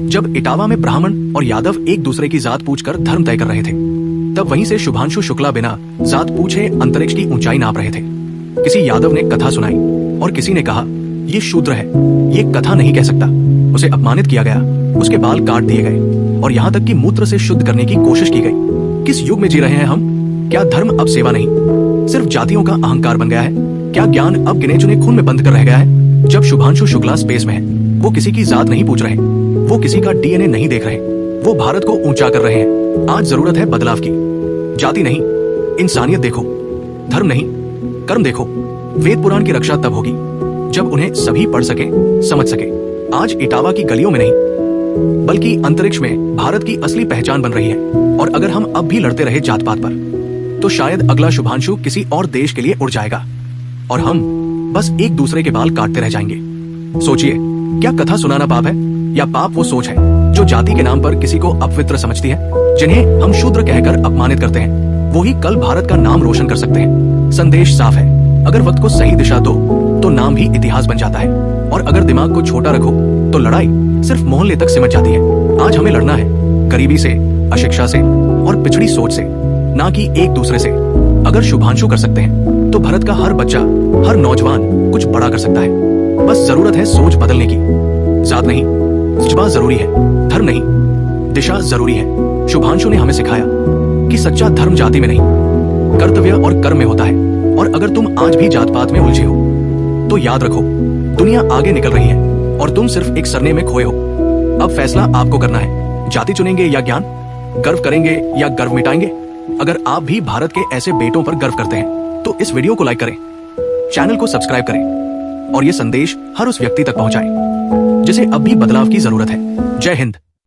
जब इटावा में ब्राह्मण और यादव एक दूसरे की जात पूछकर धर्म तय कर रहे थे, तब वहीं से शुभांशु शुक्ला बिना जात पूछे अंतरिक्ष की ऊंचाई नाप रहे थे। किसी यादव ने कथा सुनाई और किसी ने कहा ये शूद्र है, ये कथा नहीं कह सकता। उसे अपमानित किया गया, उसके बाल काट दिए गए और यहाँ तक कि मूत्र से शुद्ध करने की कोशिश की गई। किस युग में जी रहे हैं हम? क्या धर्म अब सेवा नहीं, सिर्फ जातियों का अहंकार बन गया है? क्या ज्ञान अब गिने चुने खून में बंद कर रह गया है? जब शुभांशु शुक्ला स्पेस में है, वो किसी की जात नहीं पूछ रहे, वो किसी का डीएनए नहीं देख रहे, वो भारत को ऊंचा कर रहे हैं। आज जरूरत है बदलाव की। जाति नहीं, इंसानियत देखो, धर्म नहीं, कर्म देखो। वेद पुराण की रक्षा तब होगी जब उन्हें सभी पढ़ सके, समझ सके। आज इटावा की गलियों में नहीं, बल्कि अंतरिक्ष में भारत की असली पहचान बन रही है। और अगर हम अब भी लड़ते रहे जात पात पर, तो शायद अगला शुभांशु किसी और देश के लिए उड़ जाएगा और हम बस एक दूसरे के बाल काटते रह जाएंगे। सोचिए, क्या कथा सुनाना पाप है, या पाप वो सोच है जो जाति के नाम पर किसी को अपवित्र समझती है? जिन्हें हम शूद्र कहकर अपमानित करते हैं, वो ही कल भारत का नाम रोशन कर सकते हैं। संदेश साफ है, अगर वक्त को सही दिशा दो तो नाम भी इतिहास बन जाता है, और अगर दिमाग को छोटा रखो तो लड़ाई सिर्फ मोहल्ले तक सिमट जाती है। आज हमें लड़ना है गरीबी से, अशिक्षा से और पिछड़ी सोच से, ना कि एक दूसरे से। अगर शुभांशु कर सकते हैं तो भारत का हर बच्चा, हर नौजवान कुछ बड़ा कर सकता है। बस जरूरत है सोच बदलने की। जात नहीं, जज्बा जरूरी है, धर्म नहीं, दिशा जरूरी है। शुभांशु ने हमें सिखाया कि सच्चा धर्म जाति में नहीं, कर्तव्य और कर्म में होता है। और अगर तुम आज भी जात पात में उलझे हो तो याद रखो, दुनिया आगे निकल रही है और तुम सिर्फ एक सरने में खोए हो। अब फैसला आपको करना है, जाति चुनेंगे या ज्ञान, गर्व करेंगे या गर्व मिटाएंगे। अगर आप भी भारत के ऐसे बेटों पर गर्व करते हैं तो इस वीडियो को लाइक करें, चैनल को सब्सक्राइब करें और ये संदेश हर उस व्यक्ति तक पहुंचाएं जिसे अब भी बदलाव की जरूरत है। जय हिंद।